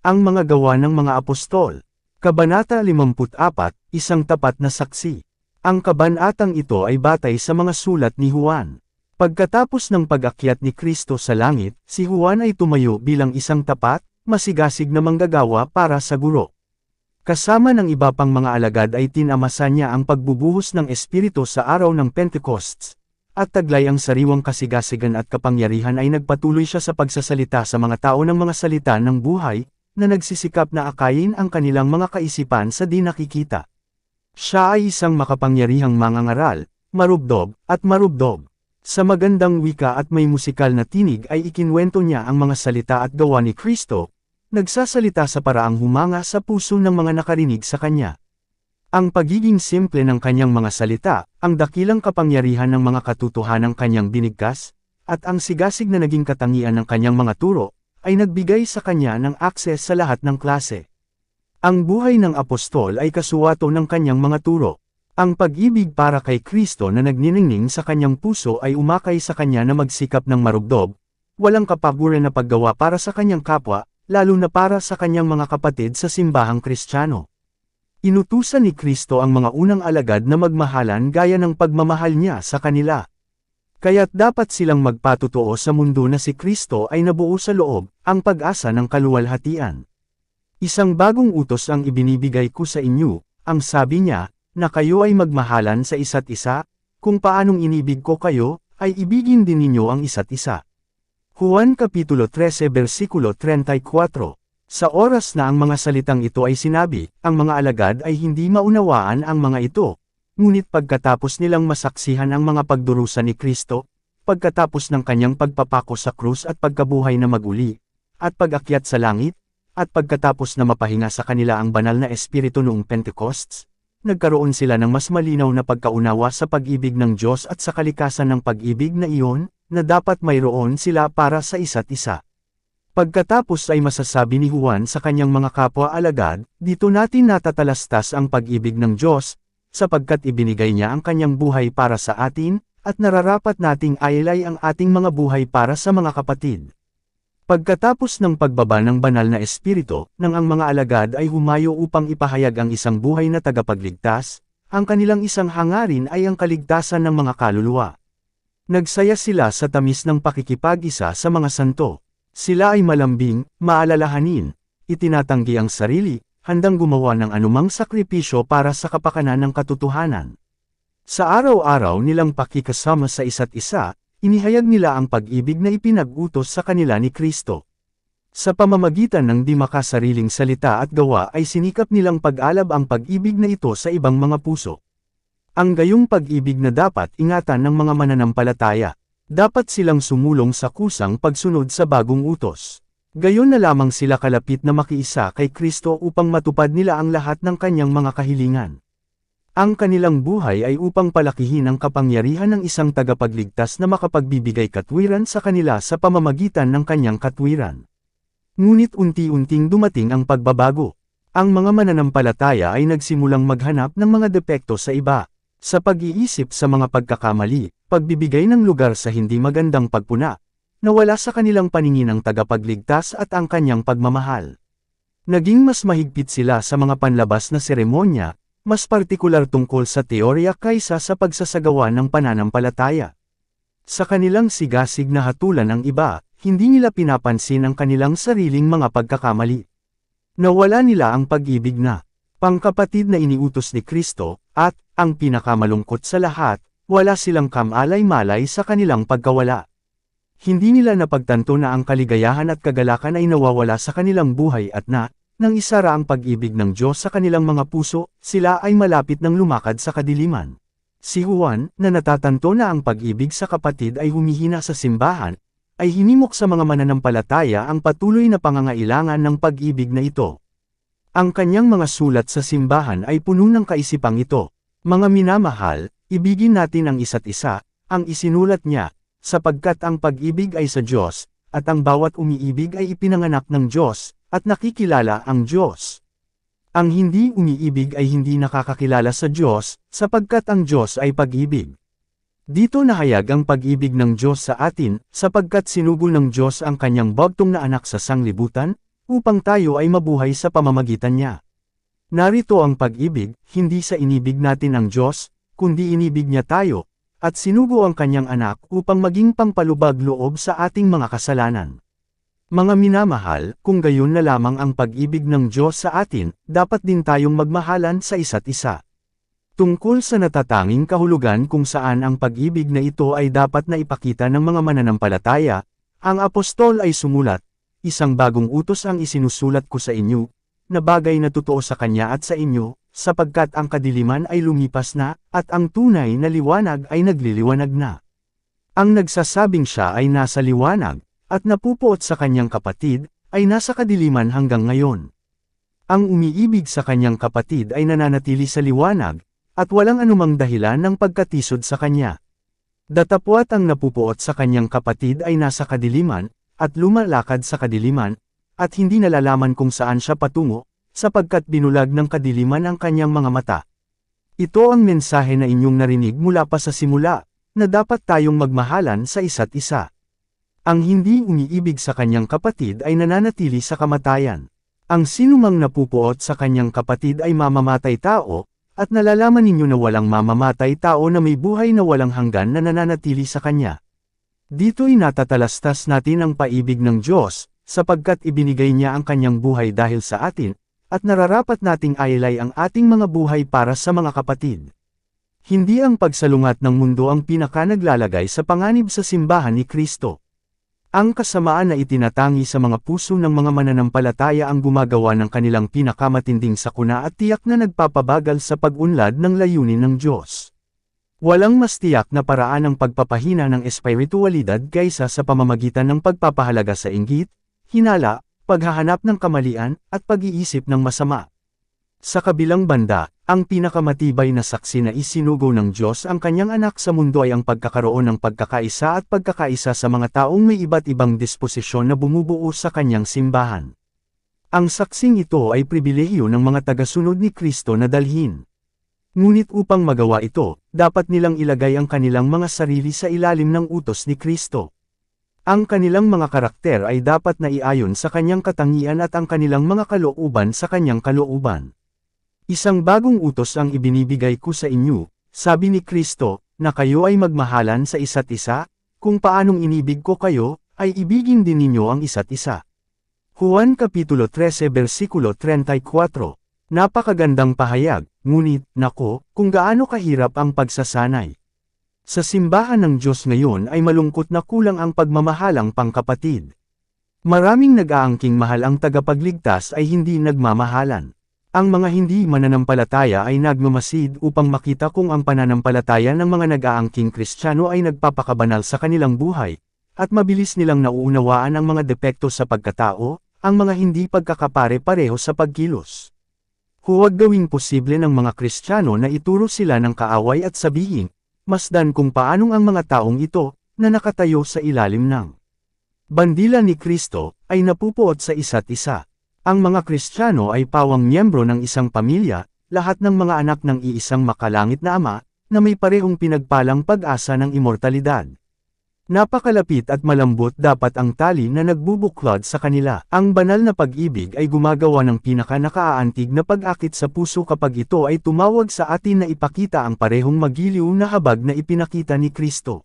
Ang mga gawa ng mga apostol. Kabanata 54, Isang tapat na saksi. Ang kabanatang ito ay batay sa mga sulat ni Juan. Pagkatapos ng pag-akyat ni Kristo sa langit, si Juan ay tumayo bilang isang tapat, masigasig na manggagawa para sa guro. Kasama ng iba pang mga alagad ay tinamasa niya ang pagbubuhos ng Espiritu sa araw ng Pentecosts. At taglay ang sariwang kasigasigan at kapangyarihan ay nagpatuloy siya sa pagsasalita sa mga tao ng mga salita ng buhay, na nagsisikap na akayin ang kanilang mga kaisipan sa di nakikita. Siya ay isang makapangyarihang mangangaral, marubdob, at marubdob. Sa magandang wika at may musikal na tinig ay ikinwento niya ang mga salita at gawa ni Kristo, nagsasalita sa paraang humanga sa puso ng mga nakarinig sa kanya. Ang pagiging simple ng kanyang mga salita, ang dakilang kapangyarihan ng mga katotohanang kanyang binigkas, at ang sigasig na naging katangian ng kanyang mga turo, ay nagbigay sa kanya ng akses sa lahat ng klase. Ang buhay ng apostol ay kasuwato ng kanyang mga turo. Ang pag-ibig para kay Kristo na nagniningning sa kanyang puso ay umakay sa kanya na magsikap ng marubdob, walang kapaguran na paggawa para sa kanyang kapwa, lalo na para sa kanyang mga kapatid sa simbahang Kristiyano. Inutusan ni Kristo ang mga unang alagad na magmahalan gaya ng pagmamahal niya sa kanila. Kaya't dapat silang magpatotoo sa mundo na si Kristo ay nabuo sa loob, ang pag-asa ng kaluwalhatian. Isang bagong utos ang ibinibigay ko sa inyo, ang sabi niya, na kayo ay magmahalan sa isa't isa, kung paanong inibig ko kayo, ay ibigin din ninyo ang isa't isa. Juan Kapitulo 13 versikulo 34. Sa oras na ang mga salitang ito ay sinabi, ang mga alagad ay hindi maunawaan ang mga ito. Ngunit pagkatapos nilang masaksihan ang mga pagdurusa ni Kristo, pagkatapos ng kanyang pagpapako sa krus at pagkabuhay na maguli, at pag-akyat sa langit, at pagkatapos na mapahinga sa kanila ang banal na Espiritu noong Pentecosts, nagkaroon sila ng mas malinaw na pagkaunawa sa pag-ibig ng Diyos at sa kalikasan ng pag-ibig na iyon, na dapat mayroon sila para sa isa't isa. Pagkatapos ay masasabi ni Juan sa kanyang mga kapwa-alagad, dito natin natatalastas ang pag-ibig ng Diyos, sapagkat ibinigay niya ang kanyang buhay para sa atin, at nararapat nating ailay ang ating mga buhay para sa mga kapatid. Pagkatapos ng pagbaba ng banal na Espiritu, nang ang mga alagad ay humayo upang ipahayag ang isang buhay na tagapagligtas, ang kanilang isang hangarin ay ang kaligtasan ng mga kaluluwa. Nagsaya sila sa tamis ng pakikipag-isa sa mga santo. Sila ay malambing, maalalahanin, itinatanggi ang sarili, handang gumawa ng anumang sakripisyo para sa kapakanan ng katotohanan. Sa araw-araw nilang pakikasama sa isa't isa, inihayag nila ang pag-ibig na ipinag-utos sa kanila ni Kristo. Sa pamamagitan ng di makasariling salita at gawa ay sinikap nilang pag-alab ang pag-ibig na ito sa ibang mga puso. Ang gayong pag-ibig na dapat ingatan ng mga mananampalataya. Dapat silang sumulong sa kusang pagsunod sa bagong utos. Gayon na lamang sila kalapit na makiisa kay Kristo upang matupad nila ang lahat ng kanyang mga kahilingan. Ang kanilang buhay ay upang palakihin ang kapangyarihan ng isang tagapagligtas na makapagbibigay katwiran sa kanila sa pamamagitan ng kanyang katwiran. Ngunit unti-unting dumating ang pagbabago. Ang mga mananampalataya ay nagsimulang maghanap ng mga depekto sa iba. Sa pag-iisip sa mga pagkakamali, pagbibigay ng lugar sa hindi magandang pagpuna, nawala sa kanilang paningin ang tagapagligtas at ang kanyang pagmamahal. Naging mas mahigpit sila sa mga panlabas na seremonya, mas partikular tungkol sa teorya kaysa sa pagsasagawa ng pananampalataya. Sa kanilang sigasig na hatulan ng iba, hindi nila pinapansin ang kanilang sariling mga pagkakamali. Nawala nila ang pag-ibig na pangkapatid na iniutos ni Kristo, at, ang pinakamalungkot sa lahat, wala silang kamalay-malay sa kanilang pagkawala. Hindi nila napagtanto na ang kaligayahan at kagalakan ay nawawala sa kanilang buhay at nang isara ang pag-ibig ng Diyos sa kanilang mga puso, sila ay malapit ng lumakad sa kadiliman. Si Juan, na natatanto na ang pag-ibig sa kapatid ay humihina sa simbahan, ay hinimok sa mga mananampalataya ang patuloy na pangangailangan ng pag-ibig na ito. Ang kanyang mga sulat sa simbahan ay puno ng kaisipang ito. Mga minamahal, ibigin natin ang isa't isa, ang isinulat niya, sapagkat ang pag-ibig ay sa Diyos, at ang bawat umiibig ay ipinanganak ng Diyos, at nakikilala ang Diyos. Ang hindi umiibig ay hindi nakakakilala sa Diyos, sapagkat ang Diyos ay pag-ibig. Dito nahayag ang pag-ibig ng Diyos sa atin, sapagkat sinugol ng Diyos ang kanyang bagtong na anak sa sanglibutan, upang tayo ay mabuhay sa pamamagitan niya. Narito ang pag-ibig, hindi sa inibig natin ang Diyos, kundi inibig niya tayo, at sinugo ang kanyang anak upang maging pangpalubag loob sa ating mga kasalanan. Mga minamahal, kung gayon na lamang ang pag-ibig ng Diyos sa atin, dapat din tayong magmahalan sa isa't isa. Tungkol sa natatanging kahulugan kung saan ang pag-ibig na ito ay dapat na ipakita ng mga mananampalataya, ang apostol ay sumulat, "Isang bagong utos ang isinusulat ko sa inyo, na bagay na totoo sa kanya at sa inyo, sapagkat ang kadiliman ay lumipas na, at ang tunay na liwanag ay nagliliwanag na." Ang nagsasabing siya ay nasa liwanag, at napupuot sa kanyang kapatid, ay nasa kadiliman hanggang ngayon. Ang umiibig sa kanyang kapatid ay nananatili sa liwanag, at walang anumang dahilan ng pagkatisod sa kanya. Datapwat ang napupuot sa kanyang kapatid ay nasa kadiliman, at lumalakad sa kadiliman, at hindi nalalaman kung saan siya patungo, sapagkat binulag ng kadiliman ang kanyang mga mata. Ito ang mensahe na inyong narinig mula pa sa simula, na dapat tayong magmahalan sa isa't isa. Ang hindi umiibig sa kanyang kapatid ay nananatili sa kamatayan. Ang sinumang napupuot sa kanyang kapatid ay mamamatay tao, at nalalaman ninyo na walang mamamatay tao na may buhay na walang hanggan na nananatili sa kanya. Dito'y natatalastas natin ang paibig ng Diyos, sapagkat ibinigay niya ang kanyang buhay dahil sa atin, at nararapat nating ailay ang ating mga buhay para sa mga kapatid. Hindi ang pagsalungat ng mundo ang pinaka-naglalagay sa panganib sa simbahan ni Kristo. Ang kasamaan na itinatangi sa mga puso ng mga mananampalataya ang gumagawa ng kanilang pinakamatinding sakuna at tiyak na nagpapabagal sa pag-unlad ng layunin ng Diyos. Walang mas tiyak na paraan ng pagpapahina ng espiritualidad kaysa sa pamamagitan ng pagpapahalaga sa inggit, hinala, paghahanap ng kamalian, at pag-iisip ng masama. Sa kabilang banda, ang pinakamatibay na saksi na isinugo ng Diyos ang kanyang anak sa mundo ay ang pagkakaroon ng pagkakaisa at pagkakaisa sa mga taong may iba't ibang disposisyon na bumubuo sa kanyang simbahan. Ang saksing ito ay pribilehiyo ng mga tagasunod ni Kristo na dalhin. Ngunit upang magawa ito, dapat nilang ilagay ang kanilang mga sarili sa ilalim ng utos ni Kristo. Ang kanilang mga karakter ay dapat na iayon sa kanyang katangian at ang kanilang mga kalooban sa kanyang kalooban. Isang bagong utos ang ibinibigay ko sa inyo, sabi ni Kristo, na kayo ay magmahalan sa isa't isa, kung paanong inibig ko kayo, ay ibigin din ninyo ang isa't isa. Juan Kapitulo 13 versikulo 34. Napakagandang pahayag, ngunit, nako, kung gaano kahirap ang pagsasanay. Sa simbahan ng Diyos ngayon ay malungkot na kulang ang pagmamahalang pangkapatid. Maraming nag-aangking mahal ang tagapagligtas ay hindi nagmamahalan. Ang mga hindi mananampalataya ay nagmamasid upang makita kung ang pananampalataya ng mga nag-aangking Kristiyano ay nagpapakabanal sa kanilang buhay, at mabilis nilang nauunawaan ang mga depekto sa pagkatao, ang mga hindi pagkakapare-pareho sa pagkilos. Huwag gawing posible ng mga Kristiyano na ituro sila ng kaaway at sabihin, masdan kung paanong ang mga taong ito, na nakatayo sa ilalim ng bandila ni Kristo, ay napupuot sa isa't isa. Ang mga Kristiyano ay pawang miyembro ng isang pamilya, lahat ng mga anak ng iisang makalangit na Ama, na may parehong pinagpalang pag-asa ng immortalidad. Napakalapit at malambot dapat ang tali na nagbubuklod sa kanila. Ang banal na pag-ibig ay gumagawa ng pinaka-nakaaantig na pag-akit sa puso kapag ito ay tumawag sa atin na ipakita ang parehong magiliw na habag na ipinakita ni Kristo.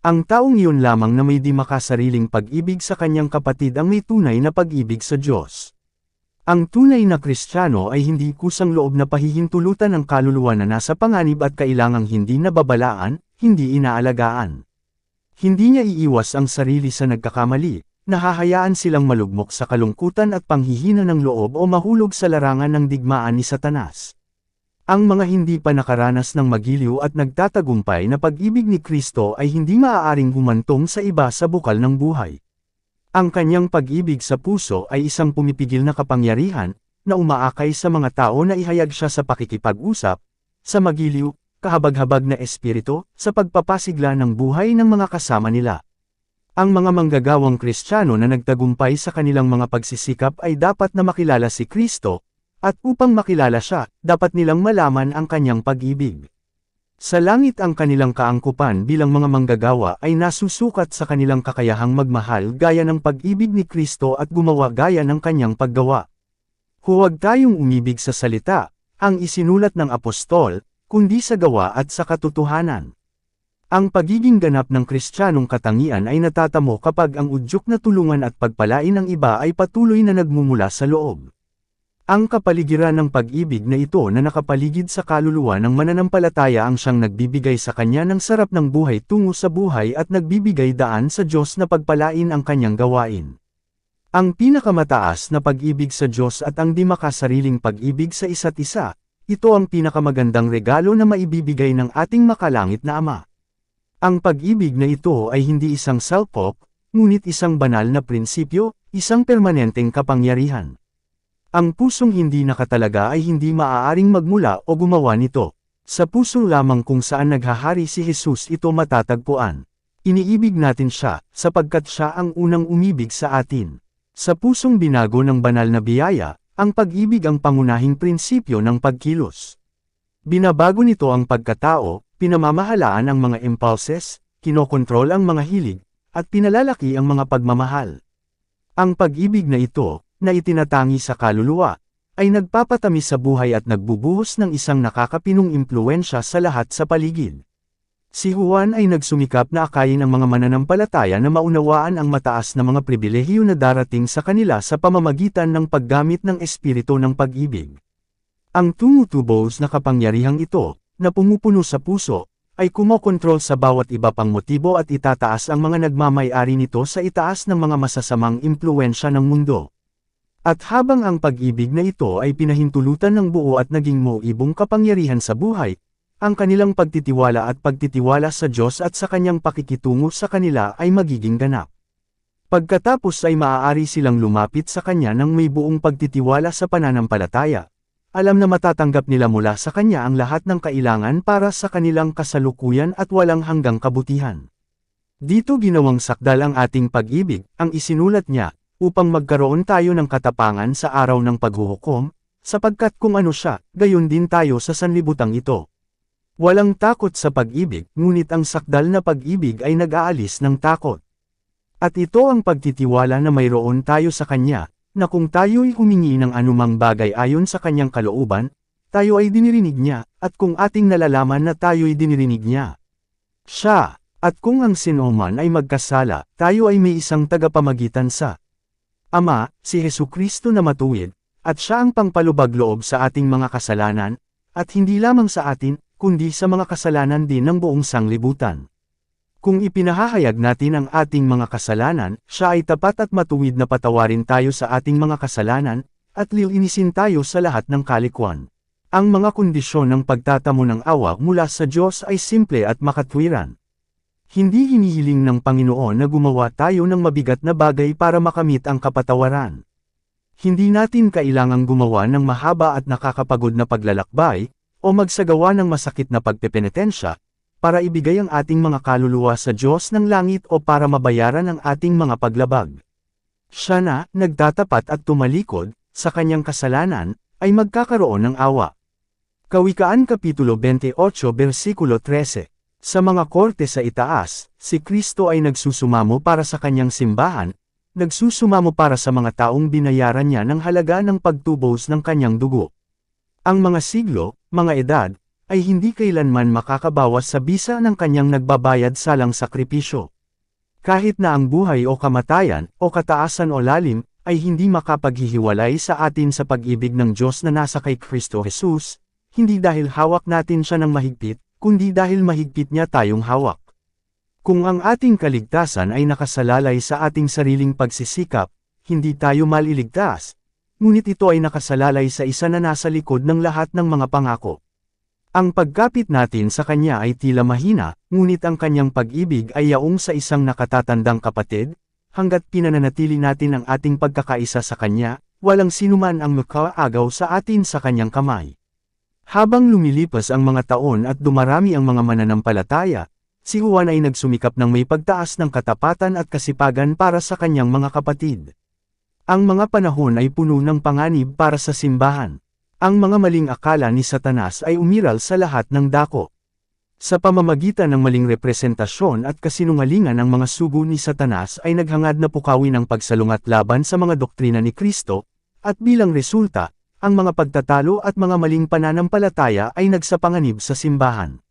Ang taong iyon lamang na may di makasariling pag-ibig sa kanyang kapatid ang may tunay na pag-ibig sa Diyos. Ang tunay na Kristiyano ay hindi kusang loob na pahihintulutan ng kaluluwa na nasa panganib at kailangang hindi nababalaan, hindi inaalagaan. Hindi niya iiwas ang sarili sa nagkakamali, nahahayaan silang malugmok sa kalungkutan at panghihina ng loob o mahulog sa larangan ng digmaan ni Satanas. Ang mga hindi pa nakaranas ng magiliw at nagtatagumpay na pag-ibig ni Kristo ay hindi maaaring humantong sa iba sa bukal ng buhay. Ang kanyang pag-ibig sa puso ay isang pumipigil na kapangyarihan, na umaakay sa mga tao na ihayag siya sa pakikipag-usap, sa magiliw, kahabag-habag na espiritu, sa pagpapasigla ng buhay ng mga kasama nila. Ang mga manggagawang Kristiyano na nagtagumpay sa kanilang mga pagsisikap ay dapat na makilala si Kristo, at upang makilala siya, dapat nilang malaman ang kanyang pag-ibig. Sa langit ang kanilang kaangkupan bilang mga manggagawa ay nasusukat sa kanilang kakayahang magmahal gaya ng pag-ibig ni Kristo at gumawa gaya ng kanyang paggawa. Huwag tayong umibig sa salita, ang isinulat ng apostol, kundi sa gawa at sa katotohanan. Ang pagiging ganap ng Kristiyanong katangian ay natatamo kapag ang udyok na tulungan at pagpalain ng iba ay patuloy na nagmumula sa loob. Ang kapaligiran ng pag-ibig na ito na nakapaligid sa kaluluwa ng mananampalataya ang siyang nagbibigay sa kanya ng sarap ng buhay tungo sa buhay at nagbibigay daan sa Diyos na pagpalain ang kanyang gawain. Ang pinakamataas na pag-ibig sa Diyos at ang di makasariling pag-ibig sa isa't isa, ito ang pinakamagandang regalo na maibibigay ng ating makalangit na Ama. Ang pag-ibig na ito ay hindi isang salpok, ngunit isang banal na prinsipyo, isang permanenteng kapangyarihan. Ang pusong hindi nakatalaga ay hindi maaaring magmula o gumawa nito. Sa puso lamang kung saan naghahari si Jesus ito matatagpuan. Iniibig natin siya, sapagkat siya ang unang umibig sa atin. Sa pusong binago ng banal na biyaya, ang pag-ibig ang pangunahing prinsipyo ng pagkilos. Binabago nito ang pagkatao, pinamamahalaan ang mga impulses, kinokontrol ang mga hilig, at pinalalaki ang mga pagmamahal. Ang pag-ibig na ito, na itinatangi sa kaluluwa, ay nagpapatamis sa buhay at nagbubuhos ng isang nakakapinong impluwensya sa lahat sa paligid. Si Juan ay nagsumikap na akayin ang mga mananampalataya na maunawaan ang mataas na mga pribilehiyo na darating sa kanila sa pamamagitan ng paggamit ng espiritu ng pag-ibig. Ang tumutubos na kapangyarihang ito, na pumupuno sa puso, ay kumokontrol sa bawat iba pang motibo at itataas ang mga nagmamay-ari nito sa itaas ng mga masasamang impluwensya ng mundo. At habang ang pag-ibig na ito ay pinahintulutan ng buo at naging moibong kapangyarihan sa buhay, ang kanilang pagtitiwala at pagtitiwala sa Diyos at sa kanyang pakikitungo sa kanila ay magiging ganap. Pagkatapos ay maaari silang lumapit sa kanya ng may buong pagtitiwala sa pananampalataya. Alam na matatanggap nila mula sa kanya ang lahat ng kailangan para sa kanilang kasalukuyan at walang hanggang kabutihan. Dito ginawang sakdal ang ating pag-ibig, ang isinulat niya, upang magkaroon tayo ng katapangan sa araw ng paghuhukom, sapagkat kung ano siya, gayon din tayo sa sanlibutang ito. Walang takot sa pag-ibig, ngunit ang sakdal na pag-ibig ay nag-aalis ng takot. At ito ang pagtitiwala na mayroon tayo sa Kanya, na kung tayo'y humingi ng anumang bagay ayon sa Kanyang kalooban, tayo ay dinirinig niya, at kung ating nalalaman na tayo'y dinirinig niya. Siya, at kung ang sinuman ay magkasala, tayo ay may isang tagapamagitan sa Ama, si Hesukristo na matuwid, at siya ang pangpalubag-loob sa ating mga kasalanan, at hindi lamang sa atin, kundi sa mga kasalanan din ng buong sanglibutan. Kung ipinahahayag natin ang ating mga kasalanan, siya ay tapat at matuwid na patawarin tayo sa ating mga kasalanan, at lilinisin tayo sa lahat ng kalikuan. Ang mga kondisyon ng pagtatamo ng awa mula sa Diyos ay simple at makatwiran. Hindi hinihiling ng Panginoon na gumawa tayo ng mabigat na bagay para makamit ang kapatawaran. Hindi natin kailangang gumawa ng mahaba at nakakapagod na paglalakbay, o magsagawa ng masakit na pagpepenitensya, para ibigay ang ating mga kaluluwa sa Diyos ng langit o para mabayaran ang ating mga paglabag. Siya na, nagtatapat at tumalikod, sa kanyang kasalanan, ay magkakaroon ng awa. Kawikaan Kapitulo 28 Versikulo 13. Sa mga korte sa itaas, si Kristo ay nagsusumamo para sa kanyang simbahan, nagsusumamo para sa mga taong binayaran niya ng halaga ng pagtubos ng kanyang dugo. Ang mga siglo, mga edad, ay hindi kailanman makakabawas sa bisa ng kanyang nagbabayad salang sakripisyo. Kahit na ang buhay o kamatayan, o kataasan o lalim, ay hindi makapaghihiwalay sa atin sa pag-ibig ng Diyos na nasa kay Kristo Jesus, hindi dahil hawak natin siya ng mahigpit, kundi dahil mahigpit niya tayong hawak. Kung ang ating kaligtasan ay nakasalalay sa ating sariling pagsisikap, hindi tayo maliligtas, ngunit ito ay nakasalalay sa isa na nasa likod ng lahat ng mga pangako. Ang pagkapit natin sa Kanya ay tila mahina, ngunit ang Kanyang pag-ibig ay yaong sa isang nakatatandang kapatid, hanggat pinananatili natin ang ating pagkakaisa sa Kanya, walang sinuman ang makaagaw sa atin sa Kanyang kamay. Habang lumilipas ang mga taon at dumarami ang mga mananampalataya, si Juan ay nagsumikap ng may pagtaas ng katapatan at kasipagan para sa kanyang mga kapatid. Ang mga panahon ay puno ng panganib para sa simbahan. Ang mga maling akala ni Satanas ay umiral sa lahat ng dako. Sa pamamagitan ng maling representasyon at kasinungalingan ng mga sugo ni Satanas ay naghangad na pukawin ang pagsalungat laban sa mga doktrina ni Kristo, at bilang resulta, ang mga pagtatalo at mga maling pananampalataya ay nagsapanganib sa simbahan.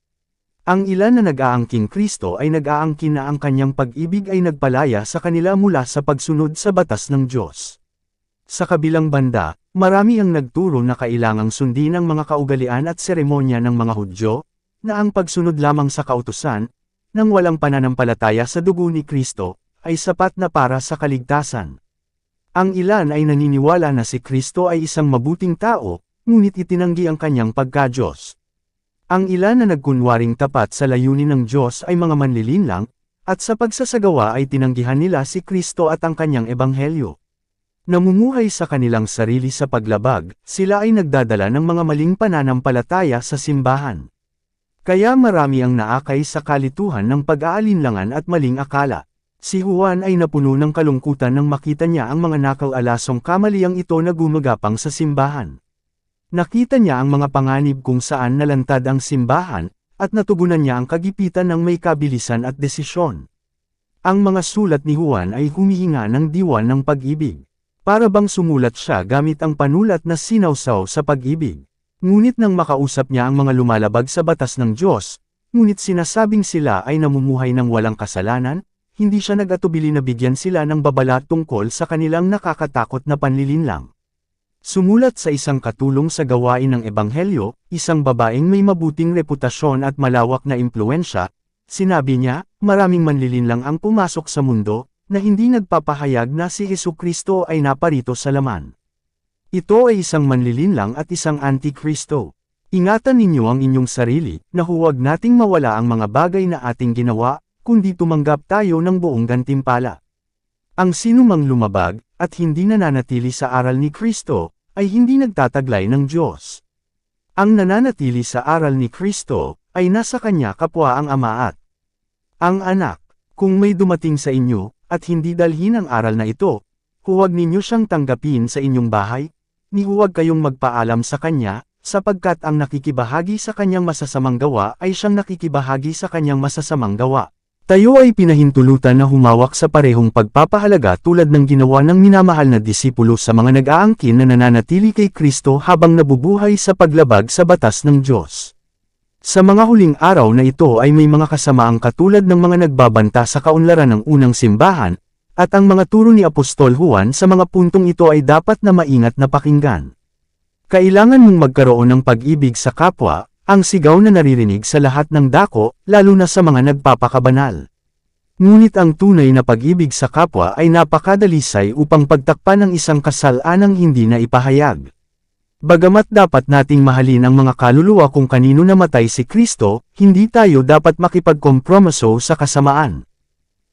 Ang ilan na nag-aangking Kristo ay nag-aangkin na ang kanyang pag-ibig ay nagpalaya sa kanila mula sa pagsunod sa batas ng Diyos. Sa kabilang banda, marami ang nagturo na kailangang sundin ang mga kaugalian at seremonya ng mga Hudyo, na ang pagsunod lamang sa kautusan, nang walang pananampalataya sa dugo ni Kristo, ay sapat na para sa kaligtasan. Ang ilan ay naniniwala na si Kristo ay isang mabuting tao, ngunit itinanggi ang kanyang pagka-Diyos. Ang ilan na nagkunwaring tapat sa layunin ng Diyos ay mga manlilinlang, at sa pagsasagawa ay tinanggihan nila si Kristo at ang kanyang ebanghelyo. Namumuhay sa kanilang sarili sa paglabag, sila ay nagdadala ng mga maling pananampalataya sa simbahan. Kaya marami ang naakay sa kalituhan ng pag-aalinlangan at maling akala. Si Juan ay napuno ng kalungkutan nang makita niya ang mga nakal-alasong kamaliang ito na gumagapang sa simbahan. Nakita niya ang mga panganib kung saan nalantad ang simbahan, at natugunan niya ang kagipitan ng may kabilisan at desisyon. Ang mga sulat ni Juan ay humihinga ng diwa ng pag-ibig. Para bang sumulat siya gamit ang panulat na sinawsaw sa pag-ibig. Ngunit nang makausap niya ang mga lumalabag sa batas ng Diyos, ngunit sinasabing sila ay namumuhay ng walang kasalanan, hindi siya nag-atubili na bigyan sila ng babala tungkol sa kanilang nakakatakot na panlilinlang. Sumulat sa isang katulong sa gawain ng Ebanghelyo, isang babaeng may mabuting reputasyon at malawak na impluensya, sinabi niya, maraming manlilinlang ang pumasok sa mundo, na hindi nagpapahayag na si Jesucristo ay naparito sa laman. Ito ay isang manlilinlang at isang antikristo. Ingatan ninyo ang inyong sarili, na huwag nating mawala ang mga bagay na ating ginawa, kundi tumanggap tayo ng buong gantimpala. Ang sinumang lumabag, at hindi nananatili sa aral ni Kristo, ay hindi nagtataglay ng Diyos. Ang nananatili sa aral ni Kristo, ay nasa kanya kapwa ang Ama at ang Anak. Kung may dumating sa inyo, at hindi dalhin ang aral na ito, huwag ninyo siyang tanggapin sa inyong bahay, ni huwag kayong magpaalam sa kanya, sapagkat ang nakikibahagi sa kanyang masasamang gawa ay siyang nakikibahagi sa kanyang masasamang gawa. Tayo ay pinahintulutan na humawak sa parehong pagpapahalaga tulad ng ginawa ng minamahal na disipulo sa mga nag-aangkin na nananatili kay Kristo habang nabubuhay sa paglabag sa batas ng Diyos. Sa mga huling araw na ito ay may mga kasamaang katulad ng mga nagbabanta sa kaunlaran ng unang simbahan, at ang mga turo ni Apostol Juan sa mga puntong ito ay dapat na maingat na pakinggan. Kailangan mong magkaroon ng pag-ibig sa kapwa, ang sigaw na naririnig sa lahat ng dako, lalo na sa mga nagpapakabanal. Ngunit ang tunay na pag-ibig sa kapwa ay napakadalisay upang pagtakpan ng isang kasalanang hindi na ipahayag. Bagamat dapat nating mahalin ang mga kaluluwa kung kanino namatay si Kristo, hindi tayo dapat makipagkompromiso sa kasamaan.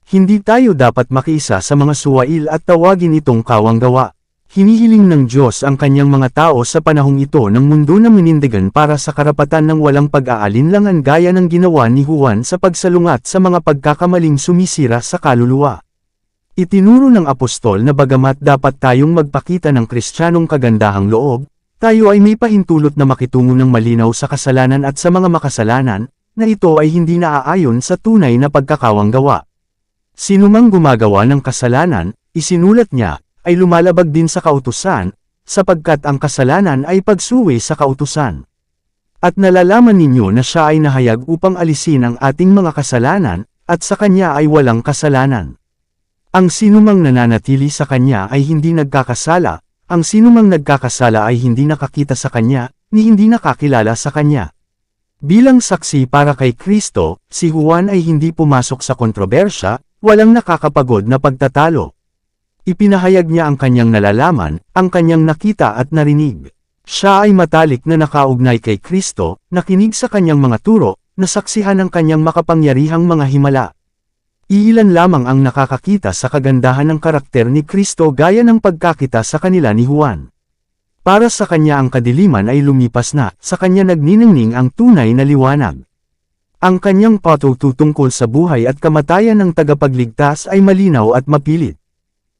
Hindi tayo dapat makiisa sa mga suwail at tawagin itong kawanggawa. Hinihiling ng Diyos ang kanyang mga tao sa panahong ito ng mundo na minindigan para sa karapatan ng walang pag-aalinlangan gaya ng ginawa ni Juan sa pagsalungat sa mga pagkakamaling sumisira sa kaluluwa. Itinuro ng apostol na bagamat dapat tayong magpakita ng kristyanong kagandahang loob, tayo ay may pahintulot na makitungo ng malinaw sa kasalanan at sa mga makasalanan, na ito ay hindi naaayon sa tunay na pagkakawanggawa. Sinumang gumagawa ng kasalanan, isinulat niya, ay lumalabag din sa kautusan, sapagkat ang kasalanan ay pagsuwi sa kautusan. At nalalaman ninyo na siya ay nahayag upang alisin ang ating mga kasalanan, at sa kanya ay walang kasalanan. Ang sinumang nananatili sa kanya ay hindi nagkakasala, ang sinumang nagkakasala ay hindi nakakita sa kanya, ni hindi nakakilala sa kanya. Bilang saksi para kay Kristo, si Juan ay hindi pumasok sa kontrobersya, walang nakakapagod na pagtatalo. Ipinahayag niya ang kanyang nalalaman, ang kanyang nakita at narinig. Siya ay matalik na nakaugnay kay Kristo, nakinig sa kanyang mga turo, nasaksihan ang kanyang makapangyarihang mga himala. Iilan lamang ang nakakakita sa kagandahan ng karakter ni Kristo gaya ng pagkakita sa kanila ni Juan. Para sa kanya ang kadiliman ay lumipas na, sa kanya nagniningning ang tunay na liwanag. Ang kanyang patutungkol sa buhay at kamatayan ng tagapagligtas ay malinaw at mapilit.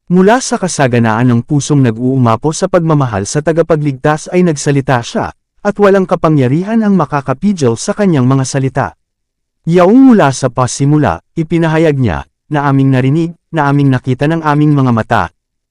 Mula sa kasaganaan ng pusong nag-uumapo sa pagmamahal sa tagapagligtas ay nagsalita siya, at walang kapangyarihan ang makakapigil sa kanyang mga salita. Yaong mula sa pasimula, ipinahayag niya, na aming narinig, na aming nakita ng aming mga mata,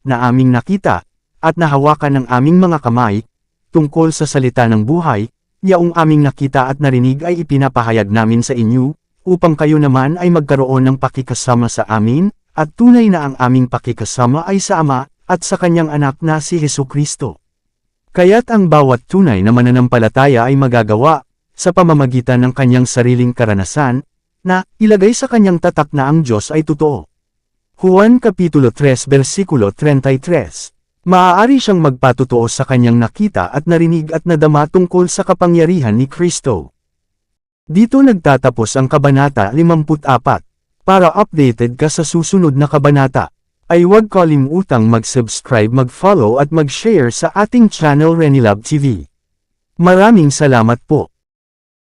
na aming nakita, at nahawakan ng aming mga kamay, tungkol sa salita ng buhay, yaong aming nakita at narinig ay ipinapahayag namin sa inyo, upang kayo naman ay magkaroon ng pakikasama sa amin, at tunay na ang aming pakikasama ay sa Ama, at sa kanyang anak na si Hesukristo. Kaya't ang bawat tunay na mananampalataya ay magagawa, sa pamamagitan ng kanyang sariling karanasan, na ilagay sa kanyang tatak na ang Diyos ay totoo. Juan Kapitulo 3 versikulo 33. Maaari siyang magpatotoo sa kanyang nakita at narinig at nadama tungkol sa kapangyarihan ni Kristo. Dito nagtatapos ang Kabanata 54. Para updated ka sa susunod na kabanata, ay huwag kalimutang mag-subscribe, mag-follow at mag-share sa ating channel Renilab TV. Maraming salamat po.